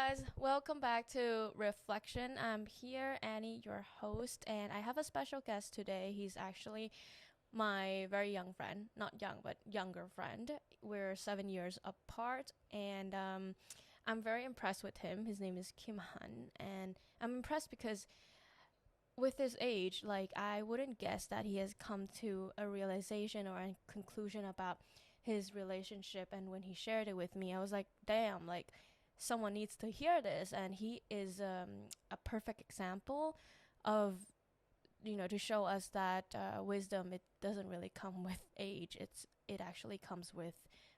guys, welcome back to Reflection. I'm here, Annie, your host, and I have a special guest today. He's actually my very young friend, not young, but younger friend. We're 7 years apart, and I'm very impressed with him. His name is Kimhun, and I'm impressed because with his age, like I wouldn't guess that he has come to a realization or a conclusion about his relationship. And when he shared it with me, I was like, damn, like someone needs to hear this. And he is a perfect example of, to show us that wisdom, it doesn't really come with age. It actually comes with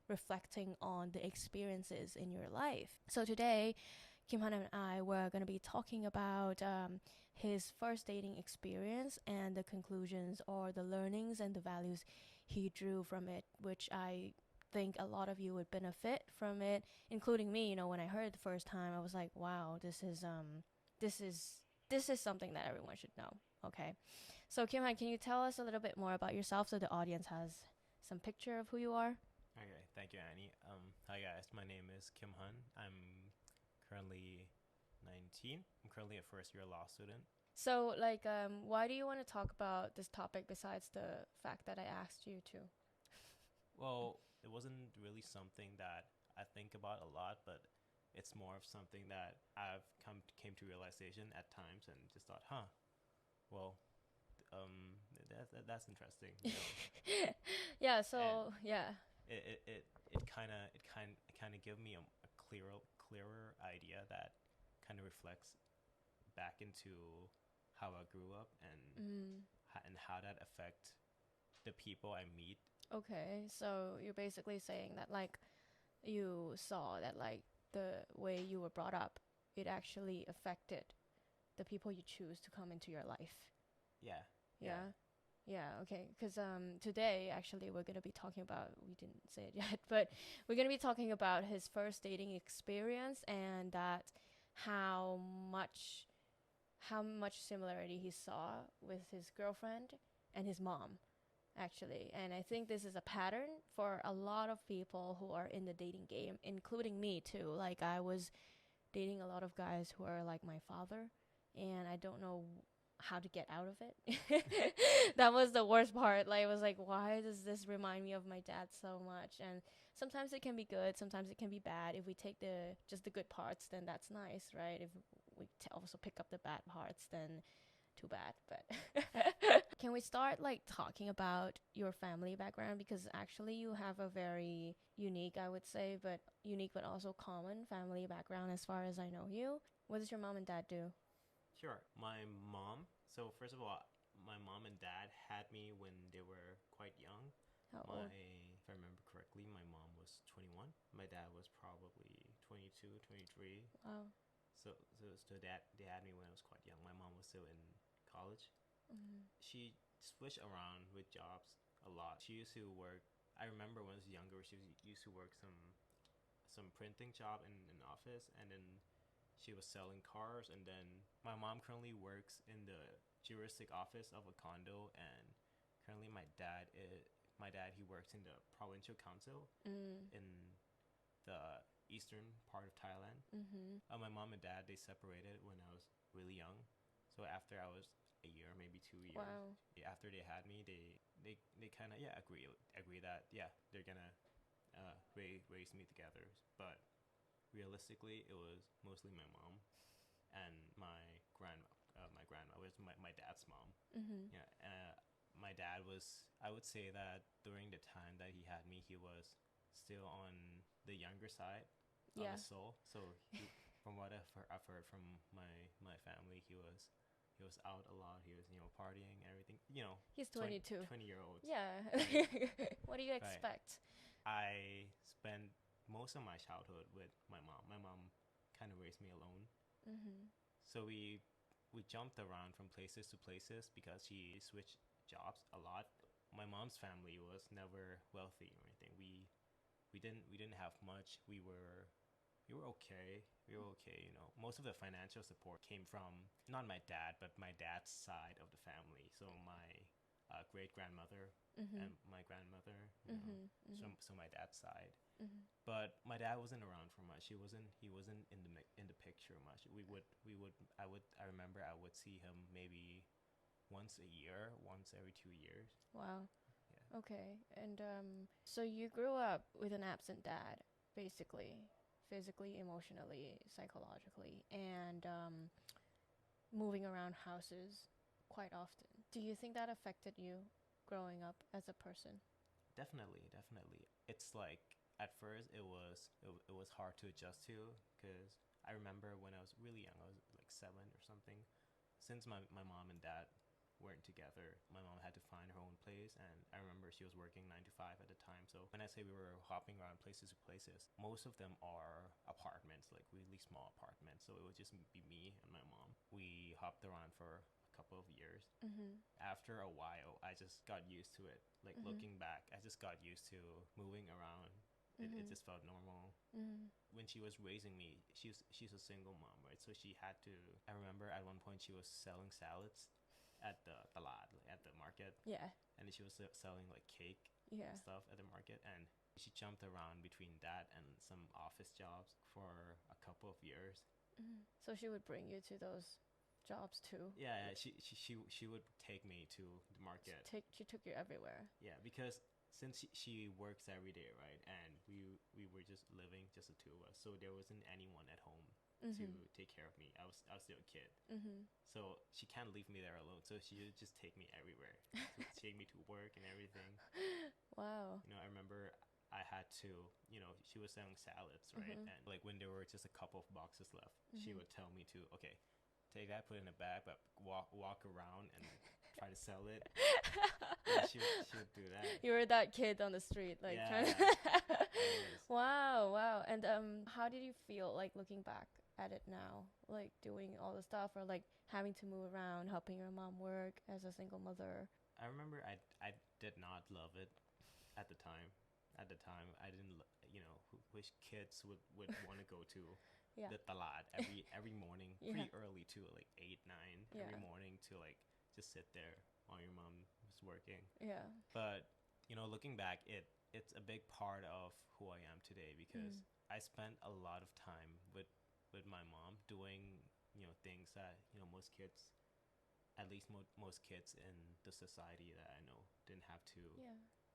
reflecting on the experiences in your life. So today, Kim Han and I were going to be talking about his first dating experience and the conclusions or the learnings and the values he drew from it, which I think a lot of you would benefit from it, including me. When I heard it the first time, I was like, wow, this is something that everyone should know. Okay. So Kim Han, can you tell us a little bit more about yourself so the audience has some picture of who you are? Okay, thank you, Annie. Hi guys, my name is Kim Hun. I'm currently 19. I'm currently a first year law student. So, like, why do you want to talk about this topic besides the fact that I asked you to? Well, it wasn't really something that I think about a lot, but it's more of something that I've came to realization at times and just thought, well, um, that's interesting. Yeah. And So, yeah. it kind of give me a clearer idea that kind of reflects back into how I grew up and how that affect the people I meet. Okay. So you're basically saying that, like, you saw that, like, the way you were brought up, it actually affected the people you choose to come into your life. Yeah, yeah, Yeah. Yeah, okay. Because today, actually, we're going to be talking about, we didn't say it yet, but we're going to be talking about his first dating experience and that how much how much similarity he saw with his girlfriend and his mom, actually. And I think this is a pattern for a lot of people who are in the dating game, including me, too. Like, I was dating a lot of guys who are like my father, and I don't know how to get out of it. That was the worst part. Like, I was like, why does this remind me of my dad so much? And sometimes it can be good, sometimes it can be bad. If we take the good parts, then that's nice, right? If we also pick up the bad parts, then too bad. But can we start like talking about your family background, because actually you have a very unique, I would say, but unique but also common family background as far as I know you. What does your mom and dad do? sure. My mom. So first of all, my mom and dad had me when they were quite young. How old? If I remember correctly, my mom was 21. My dad was probably 22, 23. Wow. So they had me when I was quite young. My mom was still in college. Mm-hmm. She switched around with jobs a lot. She used to work. I remember when I was younger, used to work some printing job in an office, and then she was selling cars. And then my mom currently works in the juristic office of a condo, and currently my dad he works in the provincial council Mm. in the eastern part of Thailand. Mm-hmm. My mom and dad they separated when I was really young, so after I was a year, maybe 2 years, Wow. after they had me, they kind of agree that they're gonna raise me together. But realistically, it was mostly my mom and my grandma was my dad's mom. Mm-hmm. Yeah, my dad was. I would say that during the time that he had me, he was still on the younger side of Yeah. his soul. So from what I've heard from my family, he was out a lot. He was partying and everything. He's 20, 22. 20-year-olds, Yeah. right? What do you Right. expect? I spent most of my childhood with my mom. My mom kind of raised me alone. Mm-hmm. So we jumped around from places to places because she switched jobs a lot. My mom's family was never wealthy or anything. We didn't have much. We were okay. We were okay, Most of the financial support came from not my dad, but my dad's side of the family. So great grandmother Mhm. and my grandmother, Mhm. Mhm. so my dad's side. Mhm. But my dad wasn't around for much. He wasn't in the picture much. I remember I would see him maybe once a year, once every 2 years. Wow. Yeah, Okay. And so you grew up with an absent dad, basically, physically, emotionally, psychologically, and moving around houses quite often. Do you think that affected you growing up as a person? definitely, definitely. It's like at first it was hard to adjust to because I remember when I was really young, I was like 7 or something. Since my mom and dad weren't together, my mom had to find her own place, and I remember she was working 9 to 5 at the time. So when I say we were hopping around places to places, most of them are apartments, like really small apartments. So it would just be me and my mom. We hopped around for a couple of years. Mhm. After a while, I just got used to it. Like Mhm. looking back, I just got used to moving around. It Mhm. just felt normal. Mhm. When she was raising me, she's a single mom, right? So she had to. I remember at one point she was selling salads at the lot, like at the market, Yeah. and she was selling like cake and Yeah. stuff at the market, and she jumped around between that and some office jobs for a couple of years. Mhm. So she would bring you to those jobs too. Yeah, yeah, she would take me to the market. She took you everywhere. Yeah, because since she works every day, right, and we were just living, just the two of us, so there wasn't anyone at home to Mhm. take care of me. I was still a kid, Mhm. so she can't leave me there alone. So she would just take me everywhere, to take me to work and everything. Wow. I remember I had to, she was selling salads, right, Mhm. and like when there were just a couple of boxes left, she Mhm. would tell me to, okay, take that, put it in a bag, but walk around and try to sell it. Yeah, she would do that. You were that kid on the street, like trying Yeah, to I was. Wow, wow. And how did you feel like looking back at it now? Like doing all the stuff or like having to move around, helping your mom work as a single mother? I remember I did not love it at the time. At the time, I didn't, which kids would want to go to Yeah. the lot every morning, Yeah. pretty early too, like 8, 9 every Yeah. morning to like just sit there while your mom was working. Yeah. But looking back, it's a big part of who I am today because Mm. I spent a lot of time with my mom doing things that most kids, at least most kids in the society that I know, Yeah.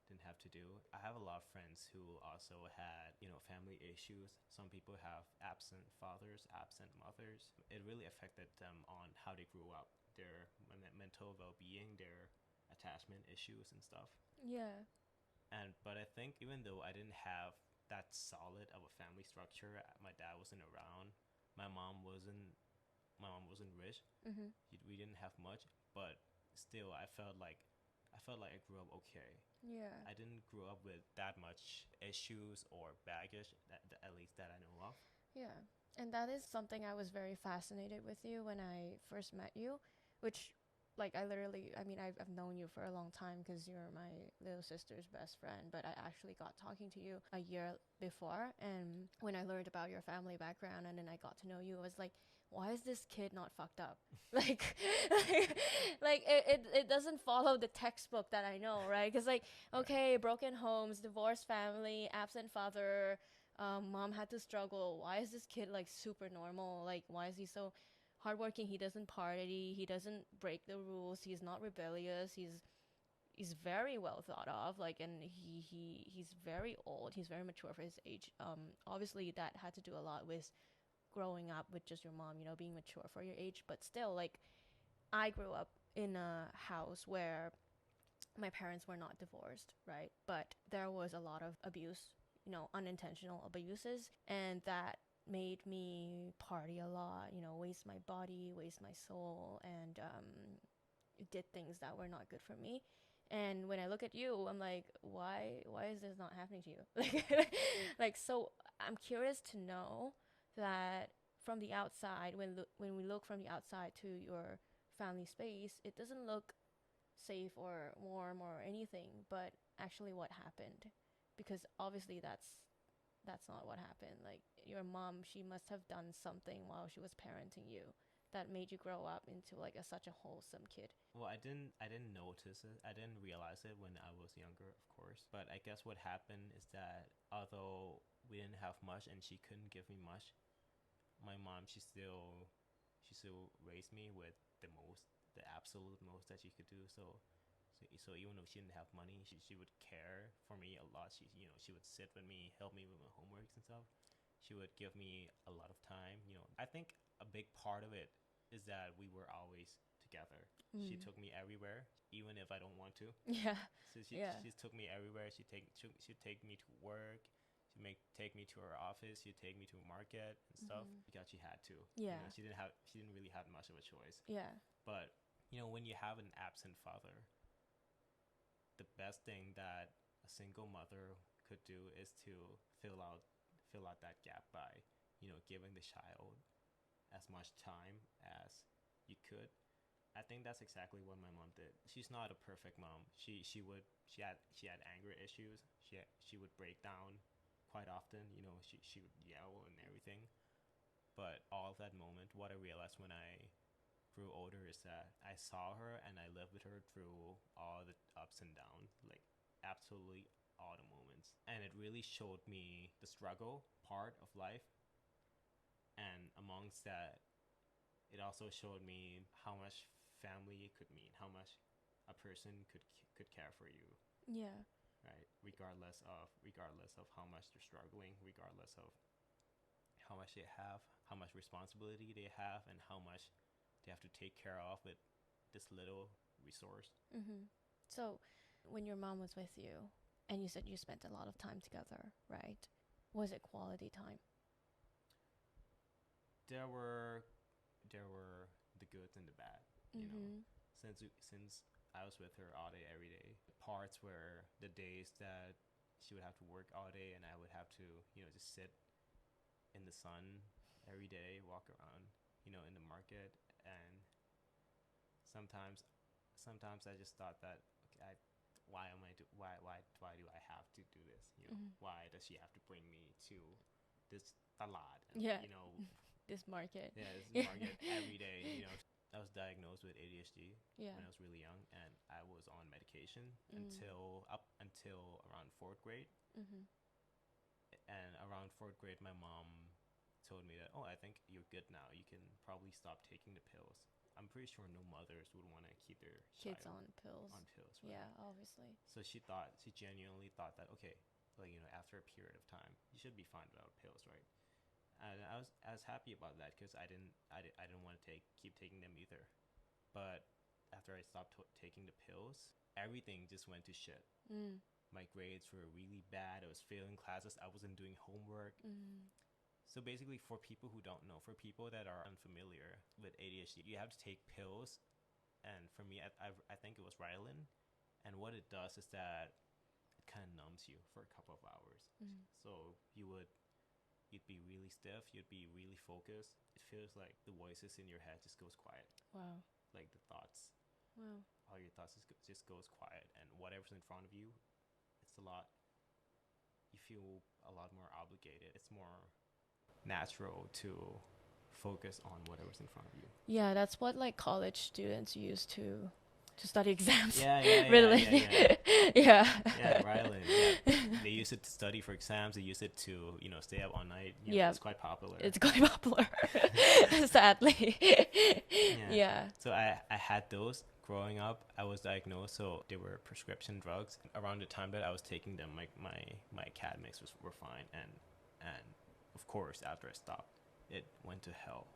didn't have to do. I have a lot of friends who also had, family issues. Some people have absent fathers, absent mothers. It really affected them on how they grew up, their mental well-being, their attachment issues and stuff. Yeah. But I think even though I didn't have that solid of a family structure, my dad wasn't around. My mom wasn't my mom wasn't rich. Mhm. We didn't have much, but still I felt like I grew up okay. Yeah. I didn't grow up with that much issues or baggage, at least that I know of. Yeah. And that is something I was very fascinated with you when I first met you, which like I mean I've known you for a long time because you're my little sister's best friend, but I actually got talking to you a year before, and when I learned about your family background and then I got to know you, I was like, why is this kid not fucked up? like like it doesn't follow the textbook that I know, right? Because like, okay, broken homes, divorced family, absent father, mom had to struggle. Why is this kid like super normal? Like, why is he so hardworking? He doesn't party. He doesn't break the rules. He's not rebellious. He's very well thought of. Like, and he's very old. He's very mature for his age. Obviously that had to do a lot with growing up with just your mom. Being mature for your age. But still, like, I grew up in a house where my parents were not divorced, right? But there was a lot of abuse, unintentional abuses, and that made me party a lot, waste my body, waste my soul, and did things that were not good for me. And when I look at you, I'm like, why is this not happening to you? Like, so I'm curious to know that from the outside, when we look from the outside to your family space, it doesn't look safe or warm or anything, but actually what happened. Because obviously that's not what happened. Like, your mom, she must have done something while she was parenting you that made you grow up into like such a wholesome kid? Well, I didn't notice it. I didn't realize it when I was younger, of course. But I guess what happened is that although we didn't have much and she couldn't give me much, my mom, she still raised me with the absolute most that she could do. So even though she didn't have money, she would care for me a lot. She would sit with me, help me with my homeworks and stuff. She would give me a lot of time. I think a big part of it is that we were always together. She took me everywhere, even if I don't want to. Yeah. So she took me everywhere. She'd take me to work. Take me to her office. She'd take me to a market and stuff because she had to. Yeah. She didn't really have much of a choice. Yeah. But when you have an absent father, the best thing that a single mother could do is to fill out that gap by giving the child as much time as you could. I think that's exactly what my mom did. She's not a perfect mom. She had anger issues. She would break down quite often. She would yell and everything. But all of that moment, what I realized when I grew older is that I saw her and I lived with her through all the ups and downs, like absolutely all the moments. And it really showed me the struggle part of life. And amongst that, it also showed me how much family could mean, how much a person could care for you. Yeah. Right. Regardless of how much they're struggling, regardless of how much they have, how much responsibility they have, and how much they have to take care of with this little resource. So, when your mom was with you, and you said you spent a lot of time together, right? Was it quality time? There were the goods and the bad. Since I was with her all day every day, the parts were the days that she would have to work all day and I would have to just sit in the sun every day, walk around in the market. And sometimes I just thought that, okay, why do I have to do this? Why does she have to bring me to this lot? And, Yeah. This market. Yeah, this market every day. I was diagnosed with ADHD when I was really young, and I was on medication until around fourth grade. And around fourth grade, my mom told me that, I think you're good now. You can probably stop taking the pills. I'm pretty sure no mothers would want to keep their kids child on pills. Right? Yeah, obviously. So she genuinely thought that, okay, after a period of time, you should be fine without pills, right? And I was happy about that because I didn't want to keep taking them either. But after I stopped taking the pills, everything just went to shit. My grades were really bad. I was failing classes. I wasn't doing homework. So basically, for people who don't know, for people that are unfamiliar with ADHD, you have to take pills. And for me, I think it was Rylan. And what it does is that it kind of numbs you for a couple of hours. So you'd be really stiff. You'd be really focused. It feels like the voices in your head just goes quiet. Wow. Like the thoughts. Wow. All your thoughts just goes quiet. And whatever's in front of you, it's a lot. You feel a lot more obligated. It's more natural to focus on whatever's in front of you. Yeah, that's what like college students use to study exams. Yeah, really. Yeah, Rylan. Yeah. They use it to study for exams. They use it to stay up all night. It's quite popular. It's quite popular, sadly. Yeah. So I had those growing up. I was diagnosed, so they were prescription drugs. Around the time that I was taking them, my academics were fine, and of course after I stopped, it went to hell.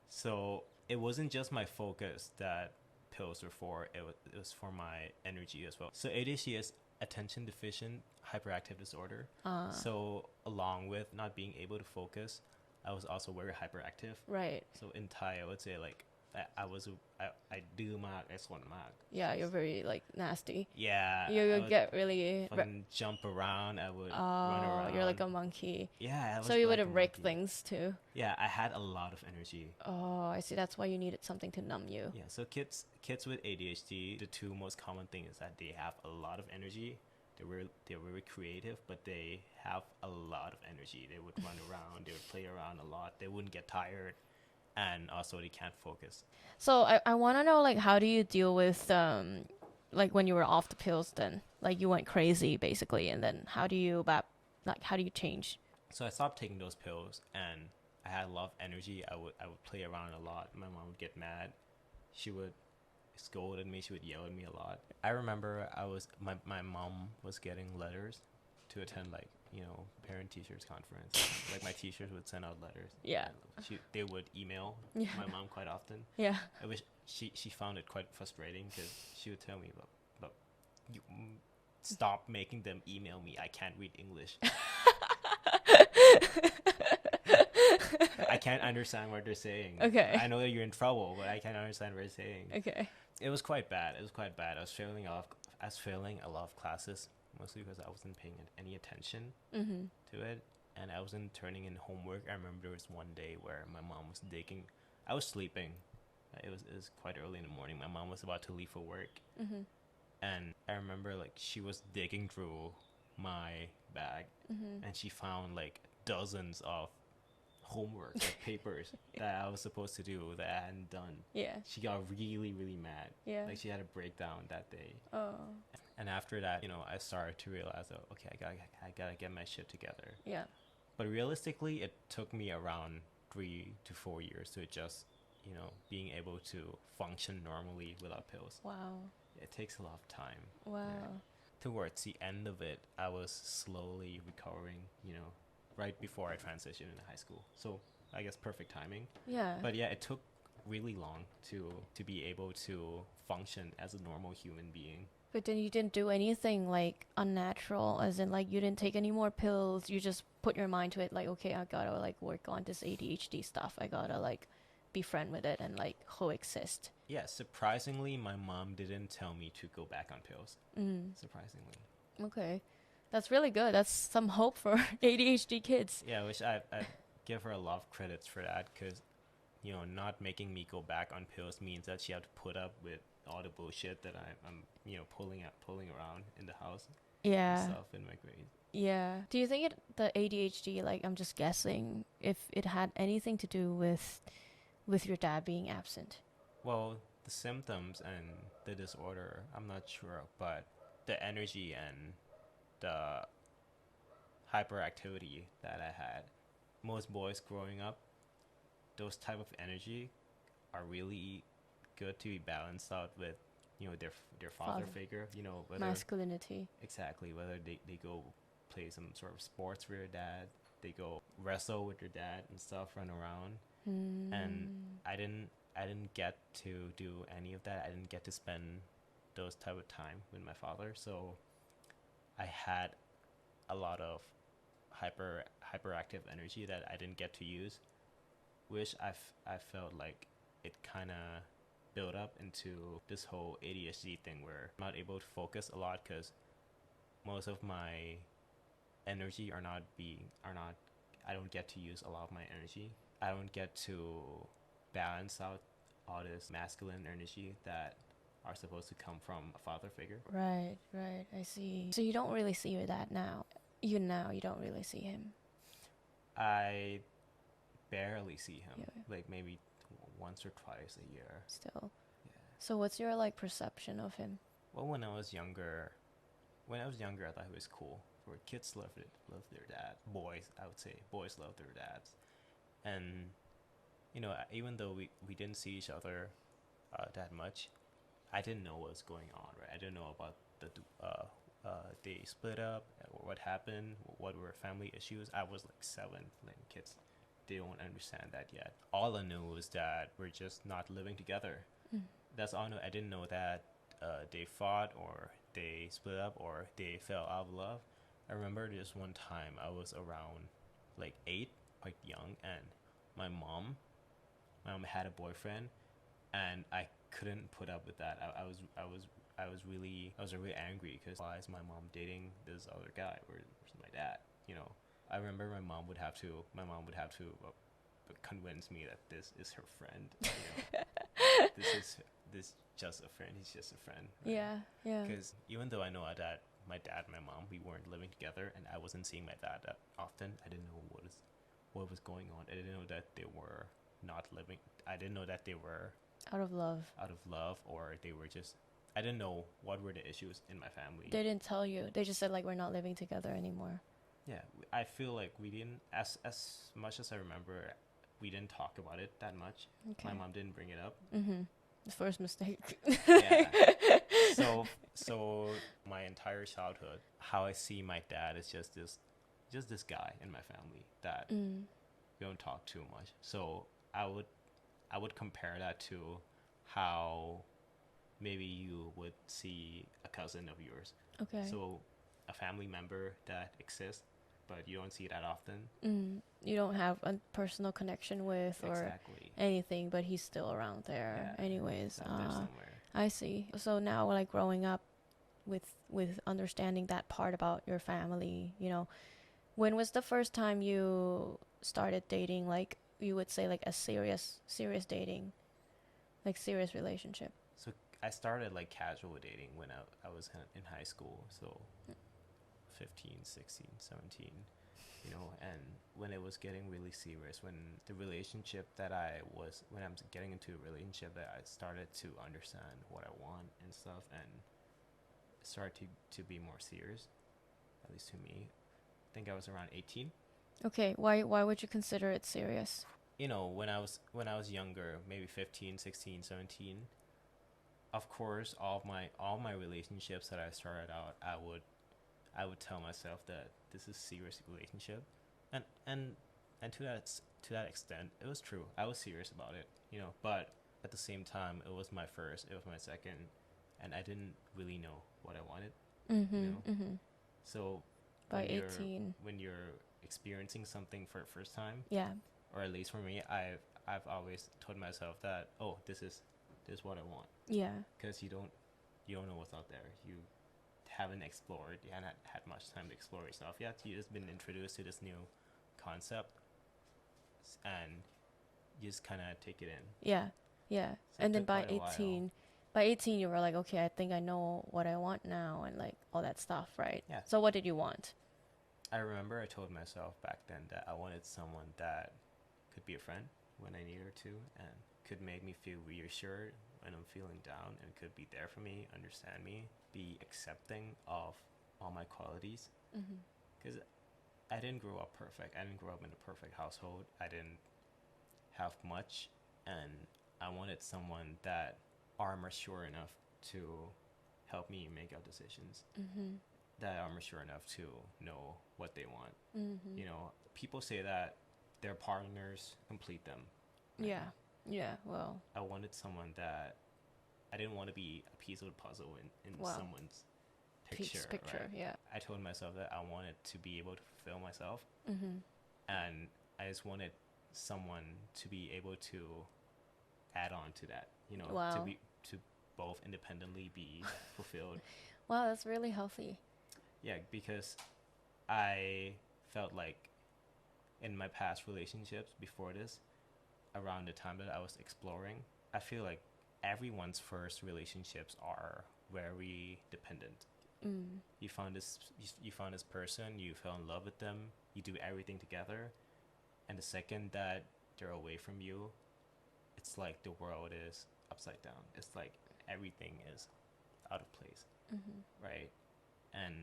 So it wasn't just my focus that pills were for. It was for my energy as well. So ADHD is attention deficient hyperactive disorder. So along with not being able to focus, I was also very hyperactive. Right. So in Thai, I would say like I do mark S1 mark. Yeah, you're very like nasty. Yeah. You would get really jump around. I would run around. You're like a monkey. Yeah. So you would have break things too. Yeah, I had a lot of energy. Oh, I see. That's why you needed something to numb you. Yeah. So kids with ADHD, the two most common things is that they have a lot of energy. They're very creative, but they have a lot of energy. They would run around. They would play around a lot. They wouldn't get tired. and also they can't focus. So I want to know, like, how do you deal with like when you were off the pills? Then like you went crazy basically, and then how do you change? So I stopped taking those pills, and I had a lot of energy. I would play around a lot. My mom would get mad. She would scold at me. She would yell at me a lot. I remember my mom was getting letters to attend, like, parent teachers conference. Like, my teachers would send out letters. Yeah. They would email Yeah. my mom quite often. Yeah. I wish she found it quite frustrating because she would tell me, but you stop making them email me. I can't read English. I can't understand what they're saying. Okay. I know that you're in trouble, but I can't understand what they're saying. Okay. It was quite bad. I was failing a lot of classes, mostly because I wasn't paying any attention to it, and I wasn't turning in homework. I remember there was one day where my mom was digging. I was sleeping. It was quite early in the morning. My mom was about to leave for work, and I remember, like, she was digging through my bag, and she found like dozens of homework, like papers that I was supposed to do that I hadn't done. Yeah. She got really, really mad. Yeah. Like, she had a breakdown that day. Oh. And after that, I started to realize that, okay, I gotta get my shit together. Yeah. But realistically, it took me around 3 to 4 years to adjust, being able to function normally without pills. Wow. It takes a lot of time. Wow. Yeah. Towards the end of it, I was slowly recovering, right before I transitioned into high school. So I guess perfect timing. Yeah. But yeah, it took really long to be able to function as a normal human being. But then you didn't do anything like unnatural, as in like you didn't take any more pills. You just put your mind to it, like, okay, I gotta like work on this ADHD stuff. I gotta like befriend with it and like coexist. Yeah, surprisingly, my mom didn't tell me to go back on pills. Surprisingly. Okay. That's really good. That's some hope for ADHD kids. Yeah, which I give her a lot of credits for that, because, not making me go back on pills means that she had to put up with all the bullshit that I'm pulling around in the house. Yeah. And stuff in my grades. Yeah. Do you think the ADHD, like, I'm just guessing, if it had anything to do with your dad being absent? Well, the symptoms and the disorder, I'm not sure, but the energy and the hyperactivity that I had. Most boys growing up, those type of energy are really good to be balanced out with, their father figure, whether masculinity. Exactly, whether they go play some sort of sports with their dad, they go wrestle with their dad and stuff, run around. And I didn't get to do any of that. I didn't get to spend those type of time with my father, so I had a lot of hyperactive energy that I didn't get to use, which I felt like it kind of built up into this whole ADHD thing where I'm not able to focus a lot because most of my energy I don't get to use a lot of my energy. I don't get to balance out all this masculine energy that are supposed to come from a father figure. Right, I see. So you don't really see your dad now. You don't really see him. I barely see him. Yeah. Like maybe once or twice a year. Still. Yeah. So what's your like perception of him? Well, when I was younger, I thought he was cool. For kids love their dad. Boys, I would say, boys love their dads. And even though we didn't see each other that much, I didn't know what was going on, right? I didn't know about they split up, or what happened, what were family issues. I was like 7, like kids, they don't understand that yet. All I knew was that we're just not living together. That's all I know. I didn't know that they fought or they split up or they fell out of love. I remember this one time I was around like 8, quite young, and my mom had a boyfriend, and I couldn't put up with that. I was really angry because why is my mom dating this other guy? Where's my dad? I remember my mom would have to convince me that this is her friend. This just a friend. He's just a friend. Right? Yeah. Because even though I know that my dad and my mom, we weren't living together, and I wasn't seeing my dad that often, I didn't know what was going on. I didn't know that they were not living. I didn't know that they were Out of love. out of love, or they were just. I didn't know what were the issues in my family. They didn't tell you. They just said like we're not living together anymore. Yeah, I feel like we didn't, as much as I remember, we didn't talk about it that much. Okay. My mom didn't bring it up. Mm-hmm. The first mistake. Yeah. So my entire childhood, how I see my dad is just this guy in my family that we don't talk too much. So I would compare that to how maybe you would see a cousin of yours. Okay. So a family member that exists, but you don't see that often. You don't have a personal connection with or Exactly. anything, but he's still around there. Yeah, Anyways, out there somewhere. I see. So now, like growing up with understanding that part about your family, you know, when was the first time you started dating? Like you would say, like a serious dating, like serious relationship. So I started like casual dating when I was in high school. So 15, 16, 17, you know, and when it was getting really serious, when I'm getting into a relationship that I started to understand what I want and stuff, and started to be more serious, at least to me. I think I was around 18. Okay, why would you consider it serious? You know, when I was younger, maybe 15, 16, 17, of course, all my relationships that I started out, I would tell myself that this is a serious relationship, and to that extent, it was true. I was serious about it, you know. But at the same time, it was my first, it was my second, and I didn't really know what I wanted. You know? So by 18, when you're experiencing something for the first time, yeah, or at least for me, I've always told myself that, oh, this is what I want. Yeah. Because you don't know what's out there. You haven't explored. You haven't had much time to explore yourself yet. You just been introduced to this new concept, and you just kind of take it in. Yeah. Yeah. So and then by 18 you were like, okay, I think I know what I want now, and like all that stuff, right? Yeah. So what did you want? I remember I told myself back then that I wanted someone that could be a friend when I needed her to, and could make me feel reassured when I'm feeling down, and could be there for me, understand me, be accepting of all my qualities. Because I didn't grow up perfect. I didn't grow up in a perfect household. I didn't have much, and I wanted someone that are mature enough to help me make out decisions. That are mature enough to know what they want. You know, people say that their partners complete them. Yeah. Yeah. Well, I wanted someone that I didn't want to be a piece of the puzzle in someone's picture. Right? Yeah. I told myself that I wanted to be able to fulfill myself, and I just wanted someone to be able to add on to that. You know, to both independently be fulfilled. Wow, that's really healthy. Yeah, because I felt like in my past relationships before this, around the time that I was exploring, I feel like everyone's first relationships are very dependent. You found this person, you fell in love with them, you do everything together, and the second that they're away from you, it's like the world is upside down. It's like everything is out of place, right? And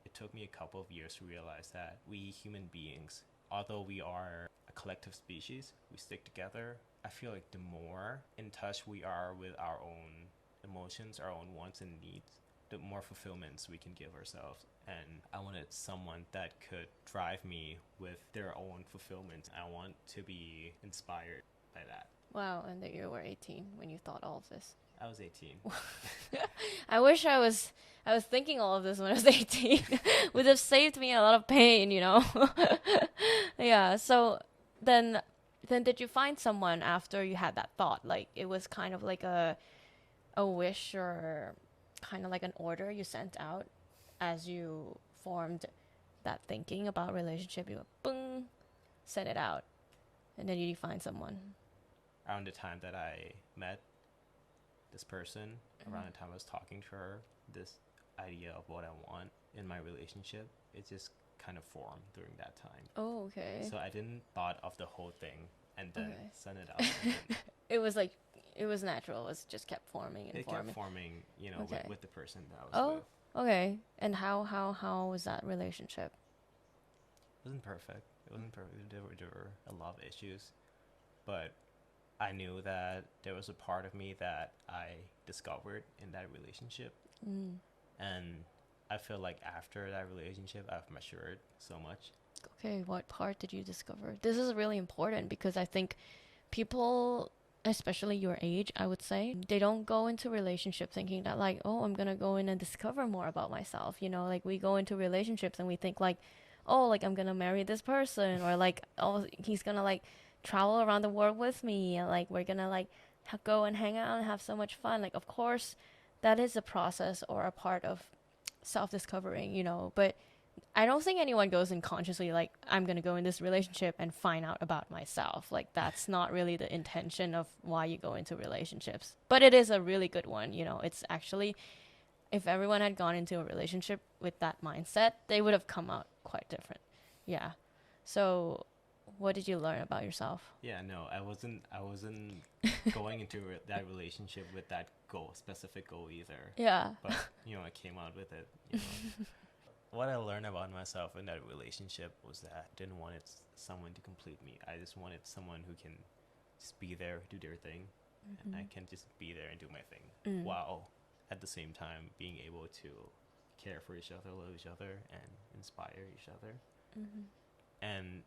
it took me a couple of years to realize that we human beings, although we are a collective species, we stick together. I feel like the more in touch we are with our own emotions, our own wants and needs, the more fulfillments we can give ourselves. And I wanted someone that could drive me with their own fulfillment. I want to be inspired by that. Wow, and that you were 18 when you thought all of this. I was 18. I wish I was thinking all of this when I was 18. Would have saved me a lot of pain, you know. Yeah, so then did you find someone after you had that thought? Like it was kind of like a wish, or kind of like an order you sent out as you formed that thinking about relationship. You went, boom, sent it out, and then you find someone. Around the time that I met this person, around the time I was talking to her, this idea of what I want in my relationship, it just kind of formed during that time. Oh, okay. So I didn't thought of the whole thing and then Okay. send it out. And then It was like, it was natural. It just kept forming and it forming. kept forming, you know, Okay. with the person that I was Oh, with. okay. And how was that relationship? It wasn't perfect. It wasn't perfect. There were a lot of issues, but I knew that there was a part of me that I discovered in that relationship, Mm. and I feel like after that relationship, I've matured so much. Okay, what part did you discover? This is really important because I think people, especially your age, I would say, they don't go into relationship thinking that like, oh, I'm gonna go in and discover more about myself. You know, like we go into relationships and we think like, oh, like I'm gonna marry this person, or like, oh, he's gonna like travel around the world with me, and like we're gonna like go and hang out and have so much fun. Like, of course, that is a process or a part of self-discovering, you know, but I don't think anyone goes in consciously like, I'm going to go in this relationship and find out about myself. Like, that's not really the intention of why you go into relationships. But it is a really good one, you know. It's actually, if everyone had gone into a relationship with that mindset, they would have come out quite different. Yeah. So, what did you learn about yourself? Yeah, no, I wasn't going into that relationship with that specific goal either. Yeah. But, you know, I came out with it, you know. What I learned about myself in that relationship was that I didn't want someone to complete me. I just wanted someone who can just be there, do their thing, and I can just be there and do my thing, while at the same time being able to care for each other, love each other, and inspire each other. And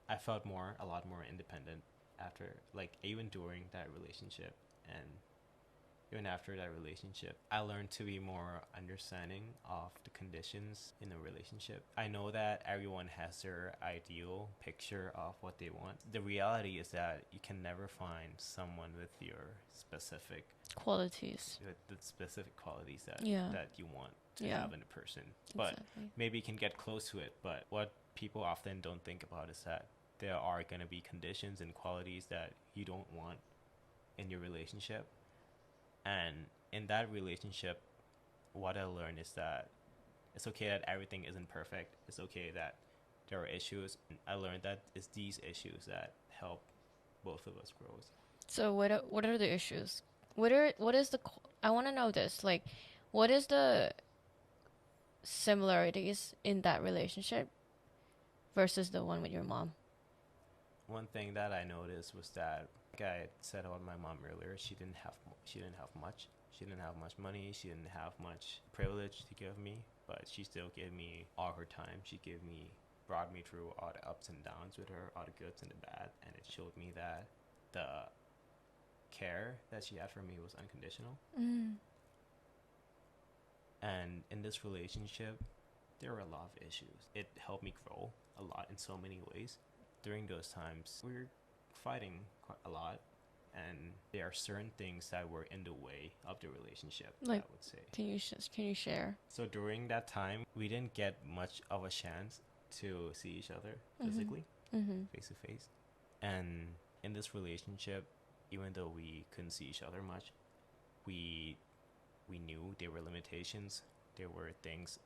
I felt a lot more independent after, like, even during that relationship, and even after that relationship, I learned to be more understanding of the conditions in a relationship. I know that everyone has their ideal picture of what they want. The reality is that you can never find someone with your specific qualities, with the specific qualities that you want to Yeah. have in a person. But Exactly. maybe you can get close to it. But what people often don't think about is that there are going to be conditions and qualities that you don't want in your relationship. And in that relationship, what I learned is that it's okay that everything isn't perfect. It's okay that there are issues. I learned that it's these issues that help both of us grow. So what are the issues? What is the I want to know this. Like, what is the similarities in that relationship versus the one with your mom? One thing that I noticed was that, like I said about my mom earlier, she didn't have much. She didn't have much money. She didn't have much privilege to give me, but she still gave me all her time. She brought me through all the ups and downs with her, all the goods and the bad, and it showed me that the care that she had for me was unconditional. And in this relationship, there were a lot of issues. It helped me grow a lot in so many ways. During those times, we were fighting quite a lot, and there are certain things that were in the way of the relationship, Like, I would say. Can you share? So during that time, we didn't get much of a chance to see each other physically, face to face. And in this relationship, even though we couldn't see each other much, we knew there were limitations. There were things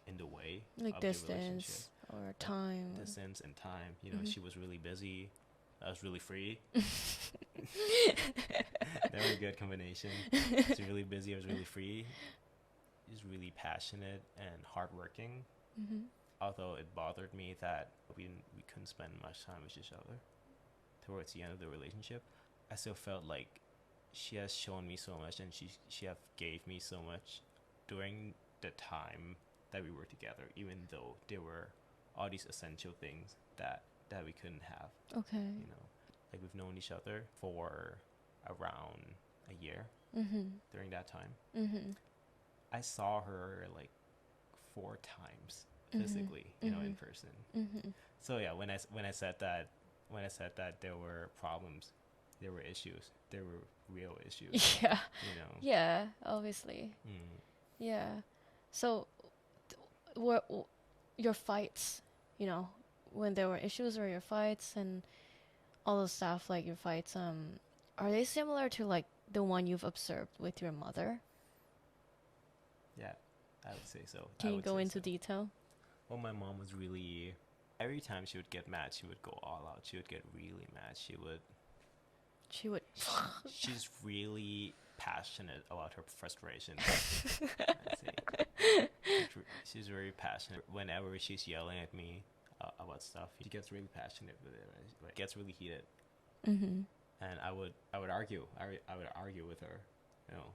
in the way Like of the relationship. distance or time. Distance and time. You know, she was really busy. I was really free. That was a good combination. She was really busy. I was really free. He was really passionate and hardworking. Although it bothered me that we couldn't spend much time with each other towards the end of the relationship, I still felt like she has shown me so much, and she have gave me so much during the time that we were together, even though there were all these essential things that we couldn't have. Okay. You know, like we've known each other for around a year. During that time, I saw her like 4 times physically, you know, in person. So yeah, when I said that there were problems, there were issues, there were real issues. Yeah. You know. Yeah, obviously. Yeah. So, were your fights, you know, when there were issues or your fights and all the stuff, like your fights, are they similar to like the one you've observed with your mother? Yeah, I would say so. Can you go into detail? Well, my mom was really every time she would get mad, she would go all out. She would get really mad. She would. She's really passionate about her frustration. I'd say. She's very passionate. Whenever she's yelling at me about stuff, she gets really passionate with it. Right? Like, gets really heated. Mm-hmm. And I would argue. I would argue with her, you know.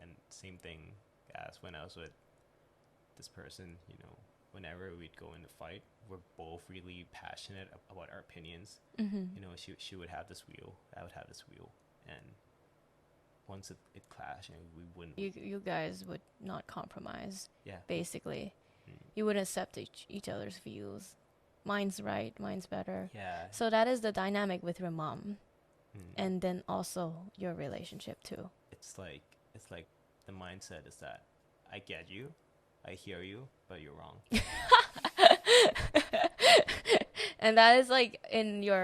And same thing as when I was with this person, you know. Whenever we'd go in a fight, we're both really passionate about our opinions. Mm-hmm. You know, she would have this wheel, I would have this wheel, and once it clashed, you know, we wouldn't. You guys would not compromise. Yeah. Basically, you would accept each other's views. Mine's right, mine's better. Yeah. So that is the dynamic with your mom, and then also your relationship too. It's like the mindset is that I get you, I hear you, but you're wrong. And that is like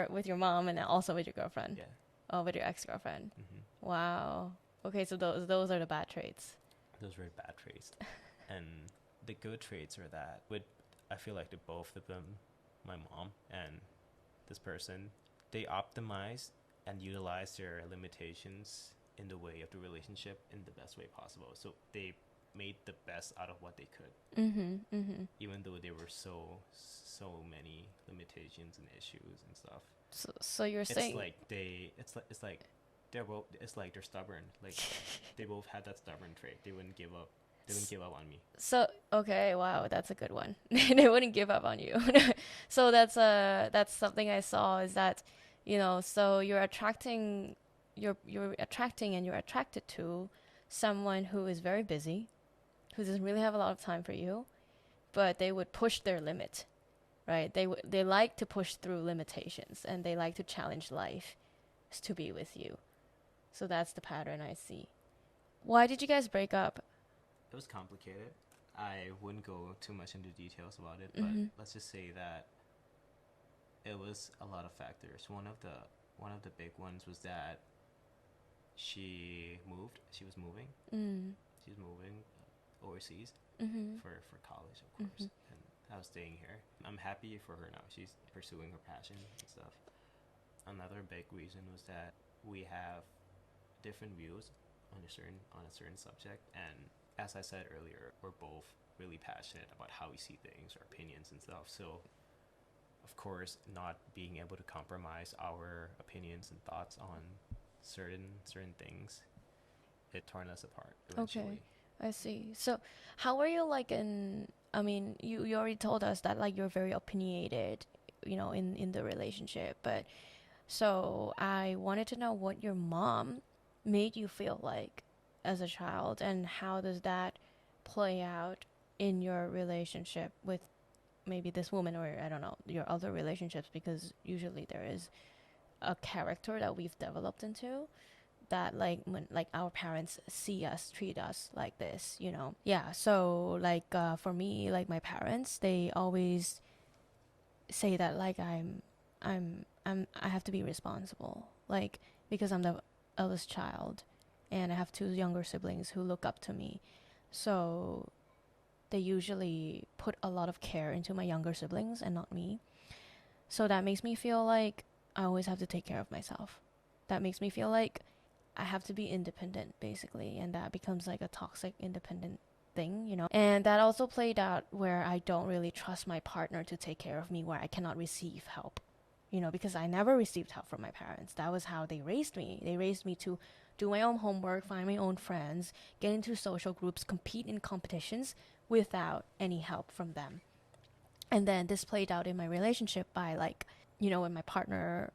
with your mom and also with your girlfriend. Yeah. Oh, with your ex-girlfriend. Mm-hmm. Wow. Okay, so those are the bad traits. Those are bad traits. And the good traits are that I feel like the both of them, my mom and this person, they optimize and utilize their limitations in the way of the relationship in the best way possible. So they made the best out of what they could. Mm-hmm. Mm-hmm. Even though there were so many limitations and issues and stuff. So you're saying it's like they're stubborn. Like they both had that stubborn trait. They wouldn't give up. They wouldn't give up on me. So okay, wow, that's a good one. They wouldn't give up on you. So that's something I saw is that, you know, so you're attracting and you're attracted to someone who is very busy, who doesn't really have a lot of time for you, but they would push their limit, right? They like to push through limitations and they like to challenge life to be with you. So that's the pattern I see. Why did you guys break up? It was complicated. I wouldn't go too much into details about it, Mm-hmm. but let's just say that it was a lot of factors. One of the big ones was that she moved. She was moving. She was moving overseas for college, of course. And I was staying here. I'm happy for her now. She's pursuing her passion and stuff. Another big reason was that we have different views on a certain subject, and as I said earlier, we're both really passionate about how we see things, our opinions and stuff. So of course, not being able to compromise our opinions and thoughts on certain things, it torn us apart eventually. Okay, I see. So how are you like I mean, you already told us that like you're very opinionated, you know, in the relationship, but so I wanted to know what your mom made you feel like as a child, and how does that play out in your relationship with maybe this woman, or I don't know, your other relationships, because usually there is a character that we've developed into that like when like our parents treat us like this, you know. Yeah, so like for me, like my parents, they always say that like I have to be responsible, like because I'm the eldest child and I have two younger siblings who look up to me. So they usually put a lot of care into my younger siblings and not me. So that makes me feel like I always have to take care of myself. That makes me feel like I have to be independent, basically. And that becomes like a toxic independent thing, you know. And that also played out where I don't really trust my partner to take care of me, where I cannot receive help, you know, because I never received help from my parents. That was how they raised me. They raised me to do my own homework, find my own friends, get into social groups, compete in competitions without any help from them. And then this played out in my relationship by like, you know, when my partner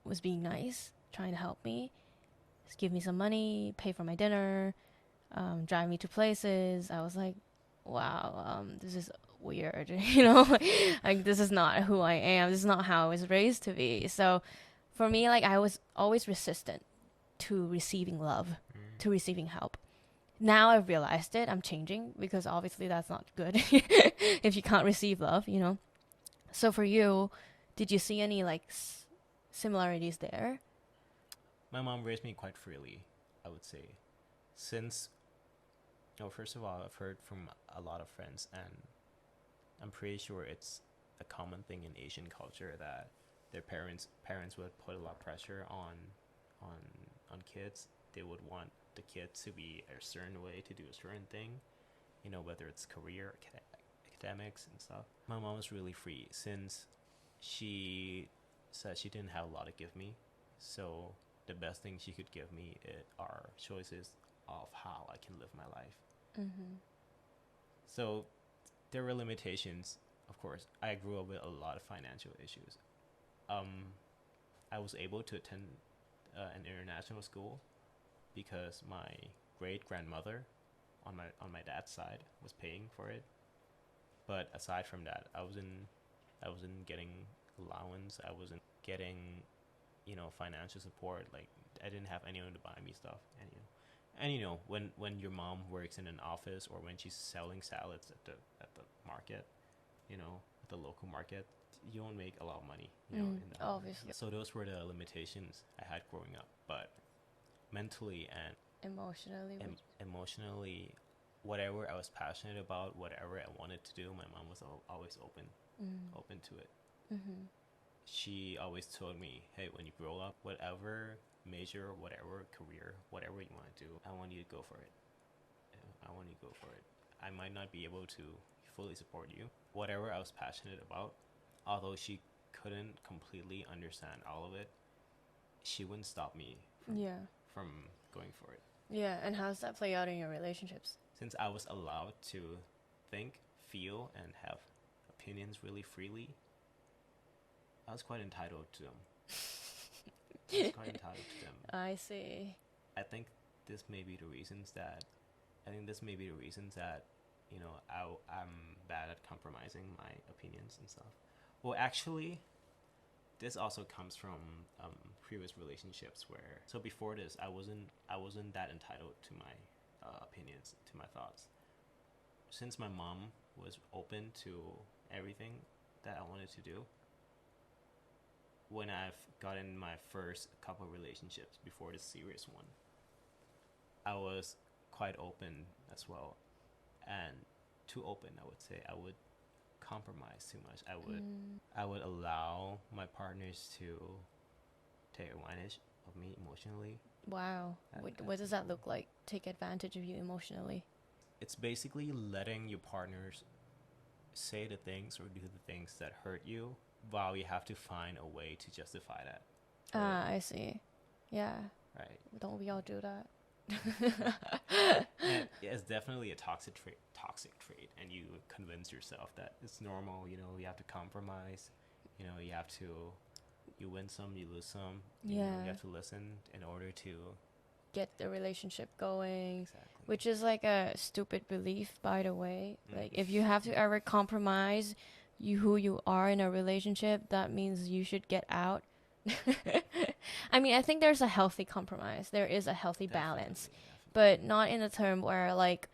was being nice, trying to help me, just give me some money, pay for my dinner, drive me to places, I was like, wow, this is weird, you know, like this is not who I am. This is not how I was raised to be. So for me, like I was always resistant to receiving love, to receiving help. Now I've realized it. I'm changing, because obviously that's not good if you can't receive love, you know. So for you, did you see any like similarities there? My mom raised me quite freely, I would say. Since, first of all, I've heard from a lot of friends, and I'm pretty sure it's a common thing in Asian culture that their parents would put a lot of pressure on on kids. They would want the kid to be a certain way, to do a certain thing, whether it's career, academics, and stuff. My mom was really free since she said she didn't have a lot to give me. So the best thing she could give me are choices of how I can live my life. Mm-hmm. So there were limitations, of course. I grew up with a lot of financial issues. I was able to attend an international school because my great grandmother on my dad's side was paying for it. But aside from that, I wasn't getting allowance. I wasn't getting financial support. Like, I didn't have anyone to buy me stuff. And when your mom works in an office, or when she's selling salads at the market, at the local market, you don't make a lot of money, obviously. So those were the limitations I had growing up. But mentally and emotionally, whatever I was passionate about, whatever I wanted to do, my mom was always open to it. Mm-hmm. She always told me, hey, when you grow up, whatever major, whatever career, whatever you want to do, I want you to go for it. I want you to go for it. I might not be able to fully support you. Whatever I was passionate about, although she couldn't completely understand all of it, she wouldn't stop me from going for it. Yeah, and how does that play out in your relationships? Since I was allowed to think, feel, and have opinions really freely, I was quite entitled to them. I see. I think this may be the reasons that I'm bad at compromising my opinions and stuff. Well, actually, this also comes from previous relationships where, so before this, I wasn't that entitled to my opinions, to my thoughts. Since my mom was open to everything that I wanted to do, when I've gotten my first couple relationships before the serious one, I was quite open as well, and too open, I would say. I would compromise too much. I would allow my partners to take advantage of me emotionally. Wow. What does that look like? Take advantage of you emotionally? It's basically letting your partners say the things or do the things that hurt you, while you have to find a way to justify that. Right? I see. Yeah. Right. Don't we all do that? And it's definitely a toxic trait, and you convince yourself that it's normal. You have to compromise. You win some, you lose some. You have to listen in order to get the relationship going. Exactly. Which is like a stupid belief, by the way. Like, if you have to ever compromise who you are in a relationship, that means you should get out. I mean, I think there's a healthy compromise. There is a healthy balance. But not in a term where, like,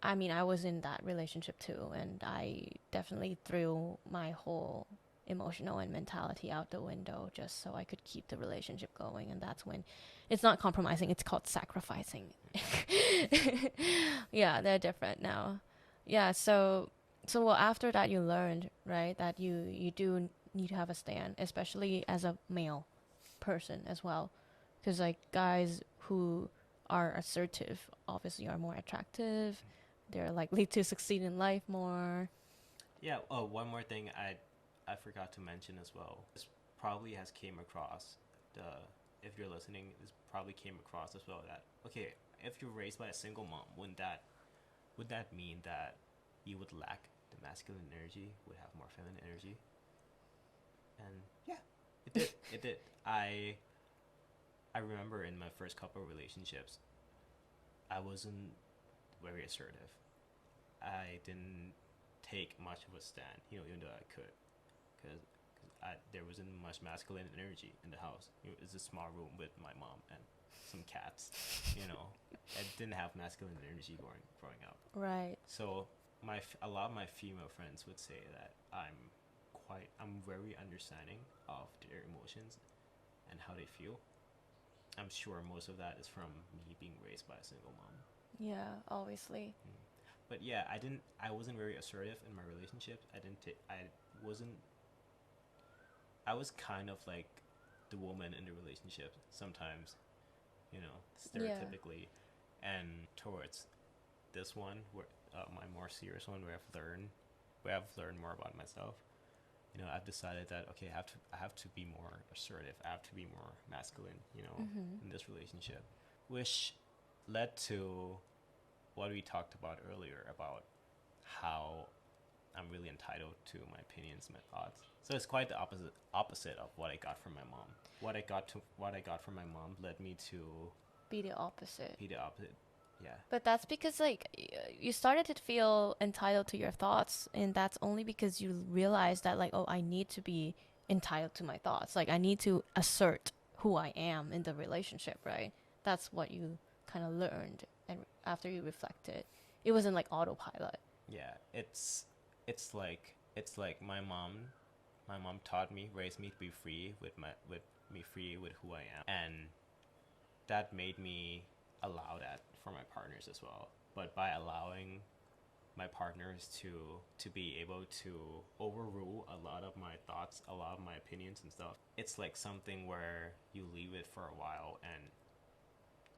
I mean, I was in that relationship too, and I definitely threw my whole emotional and mentality out the window just so I could keep the relationship going. And that's when it's not compromising, it's called sacrificing. Yeah, they're different now. Yeah, so well, after that you learned, right, that you do need to have a stand, especially as a male person as well, because like guys who are assertive obviously are more attractive. They're likely to succeed in life more. Yeah. Oh, one more thing I forgot to mention as well. This probably has came across if you're listening, this probably came across as well that, okay, if you're raised by a single mom, would that mean that you would lack the masculine energy, would have more feminine energy? And yeah, it did. I remember in my first couple of relationships, I wasn't very assertive. I didn't take much of a stand, even though I could, because there wasn't much masculine energy in the house. It's a small room with my mom and some cats. I didn't have masculine energy growing up. Right. So a lot of my female friends would say that I'm very understanding of their emotions and how they feel. I'm sure most of that is from me being raised by a single mom. Yeah, obviously. But yeah, I wasn't very assertive in my relationships. I wasn't. I was kind of like the woman in the relationship sometimes, you know, stereotypically, and towards this one, where my more serious one, where I've learned more about myself. You know, I've decided that okay, I have to be more assertive. I have to be more masculine. You know, in this relationship, which led to what we talked about earlier about how I'm really entitled to my opinions, my thoughts. So it's quite the opposite of what I got from my mom. What I got from my mom led me to Be the opposite. Yeah. But that's because like you started to feel entitled to your thoughts, and that's only because you realized that like, oh, I need to be entitled to my thoughts. Like I need to assert who I am in the relationship, right? That's what you kind of learned, and after you reflected, it wasn't like autopilot. Yeah, it's like my mom raised me to be free with who I am, and that made me allow that for my partners as well. But by allowing my partners to be able to overrule a lot of my thoughts, a lot of my opinions and stuff, it's like something where you leave it for a while, and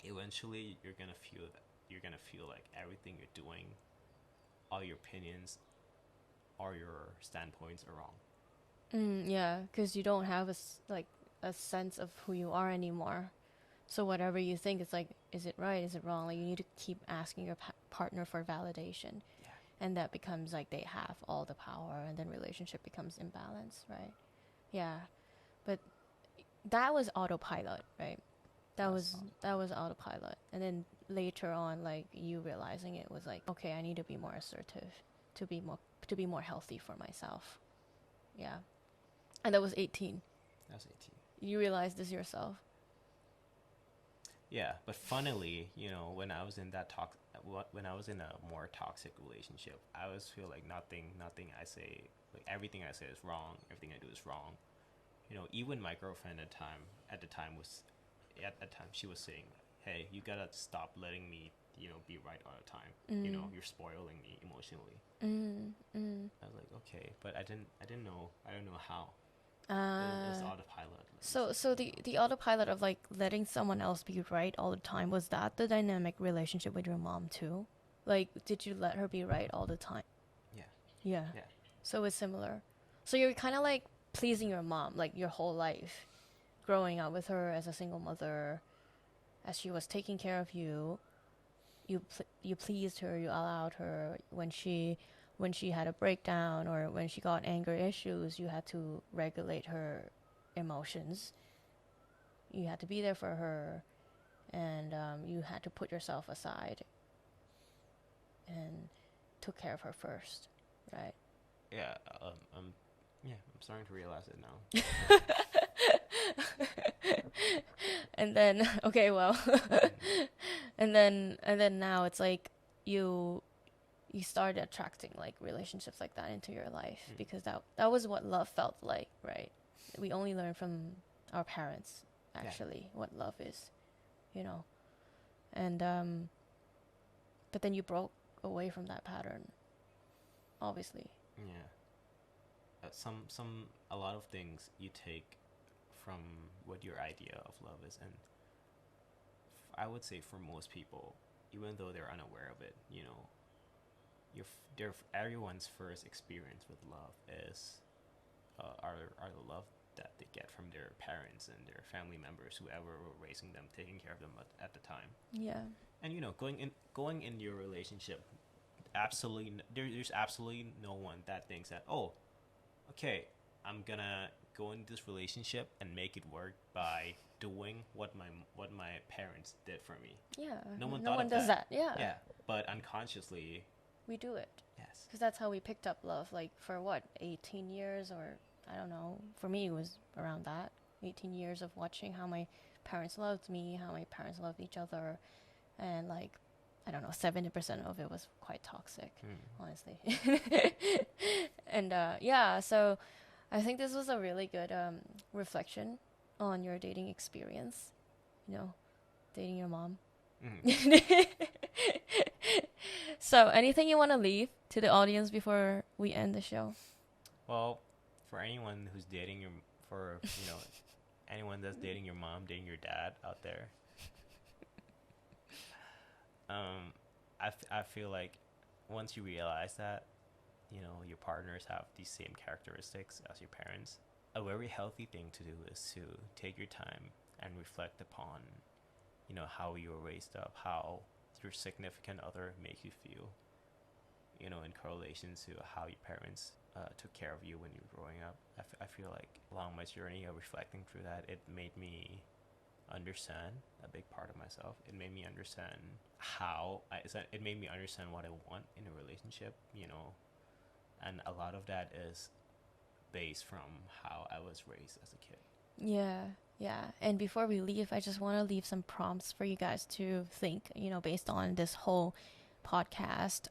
eventually you're gonna feel like everything you're doing, all your opinions, or your standpoints are wrong. Yeah, because you don't have a sense of who you are anymore. So whatever you think, it's like, is it right? Is it wrong? Like you need to keep asking your partner for validation, and that becomes like they have all the power, and then relationship becomes imbalanced, right? Yeah, but that was autopilot, right? That was autopilot, and then later on, like you realizing it was like, okay, I need to be more assertive, to be more healthy for myself. Yeah, and that was 18. That was 18. You realized this yourself. Yeah, but funnily, you know, when I was in a more toxic relationship, I always feel like nothing I say, like everything I say is wrong, everything I do is wrong. You know, even my girlfriend at the time she was saying, "Hey, you gotta stop letting me, you know, be right all the time. You know, you're spoiling me emotionally." I was like, okay, but I don't know how. It was autopilot. So the autopilot of like letting someone else be right all the time, was that the dynamic relationship with your mom too? Like, did you let her be right all the time? Yeah. So it's similar. So you're kind of like pleasing your mom like your whole life, growing up with her as a single mother, as she was taking care of you. You pleased her. You allowed her when she had a breakdown or when she got anger issues. You had to regulate her emotions. You had to be there for her, and you had to put yourself aside and took care of her first, right? Yeah. I'm starting to realize it now. And then okay, well, and then now it's like you started attracting like relationships like that into your life, because that was what love felt like, right? We only learn from our parents actually what love is, you know. And but then you broke away from that pattern, obviously. A lot of things you take from what your idea of love is, and I would say for most people, even though they're unaware of it, you know, everyone's first experience with love is are the love that they get from their parents and their family members, whoever were raising them, taking care of them at the time. Yeah. And you know, going in your relationship, there's absolutely no one that thinks that, oh, okay, I'm gonna go into this relationship and make it work by doing what my parents did for me. Yeah. No one does that. Yeah. Yeah, but unconsciously we do it. Yes. Because that's how we picked up love, like for what, 18 years, or I don't know. For me, it was around that 18 years of watching how my parents loved me, how my parents loved each other, and like, I don't know, 70% of it was quite toxic, honestly. And yeah, so I think this was a really good reflection on your dating experience, you know, dating your mom. So anything you want to leave to the audience before we end the show? Well, for anyone who's dating for anyone that's dating your mom, dating your dad out there, I feel like once you realize that, your partners have these same characteristics as your parents, a very healthy thing to do is to take your time and reflect upon, how you were raised up, how your significant other makes you feel, in correlation to how your parents took care of you when you were growing up. I feel like along my journey of reflecting through that, it made me understand a big part of myself. It made me understand it made me understand what I want in a relationship, and a lot of that is based from how I was raised as a kid. Yeah. And before we leave, I just want to leave some prompts for you guys to think, based on this whole podcast,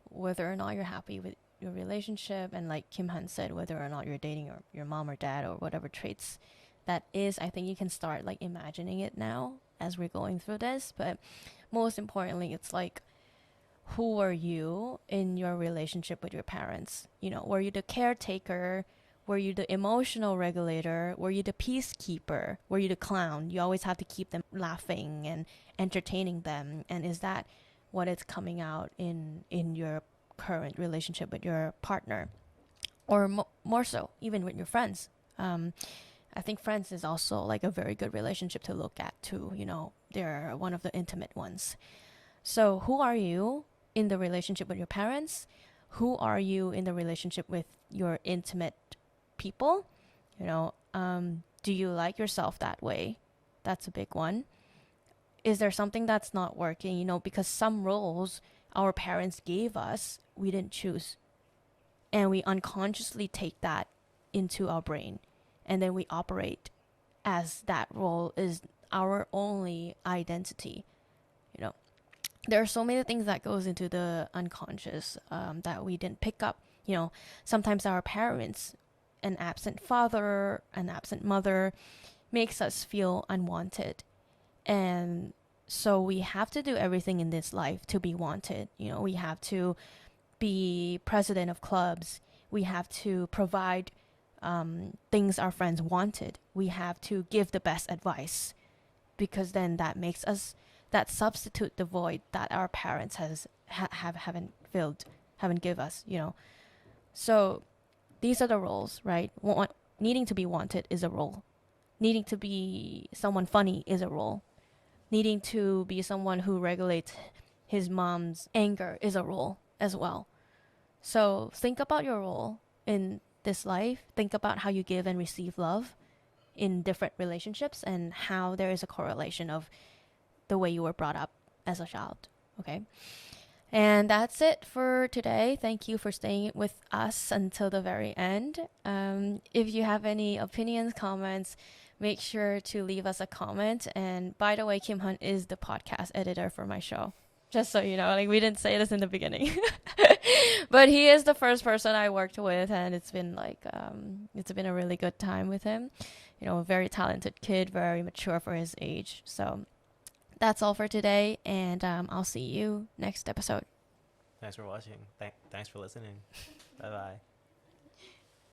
whether or not you're happy with your relationship, and like Kimhun said, whether or not you're dating your mom or dad or whatever traits that is. I think you can start like imagining it now as we're going through this. But most importantly, it's like, who are you in your relationship with your parents? Were you the caretaker? Were you the emotional regulator? Were you the peacekeeper? Were you the clown? You always have to keep them laughing and entertaining them. And is that what is coming out in your current relationship with your partner? Or more so, even with your friends. I think friends is also like a very good relationship to look at too. They're one of the intimate ones. So who are you in the relationship with your parents? Who are you in the relationship with your intimate people? Do you like yourself that way? That's a big one. Is there something that's not working? Because some roles our parents gave us, we didn't choose. And we unconsciously take that into our brain. And then we operate as that role is our only identity. There are so many things that goes into the unconscious that we didn't pick up. Sometimes our parents, an absent father, an absent mother, makes us feel unwanted. And so we have to do everything in this life to be wanted. We have to be president of clubs. We have to provide things our friends wanted. We have to give the best advice, because then that makes us that substitute the void that our parents haven't filled, haven't give us. So these are the roles, right? Needing to be wanted is a role. Needing to be someone funny is a role. Needing to be someone who regulates his mom's anger is a role as well. So think about your role in this life. Think about how you give and receive love in different relationships, and how there is a correlation of the way you were brought up as a child. Okay. And that's it for today. Thank you for staying with us until the very end. If you have any opinions, comments, make sure to leave us a comment. And by the way, Kimhun is the podcast editor for my show. Just so you know, like we didn't say this in the beginning. But he is the first person I worked with, and it's been a really good time with him. A very talented kid, very mature for his age. So that's all for today, and I'll see you next episode. Thanks for watching. Thanks for listening. Bye-bye.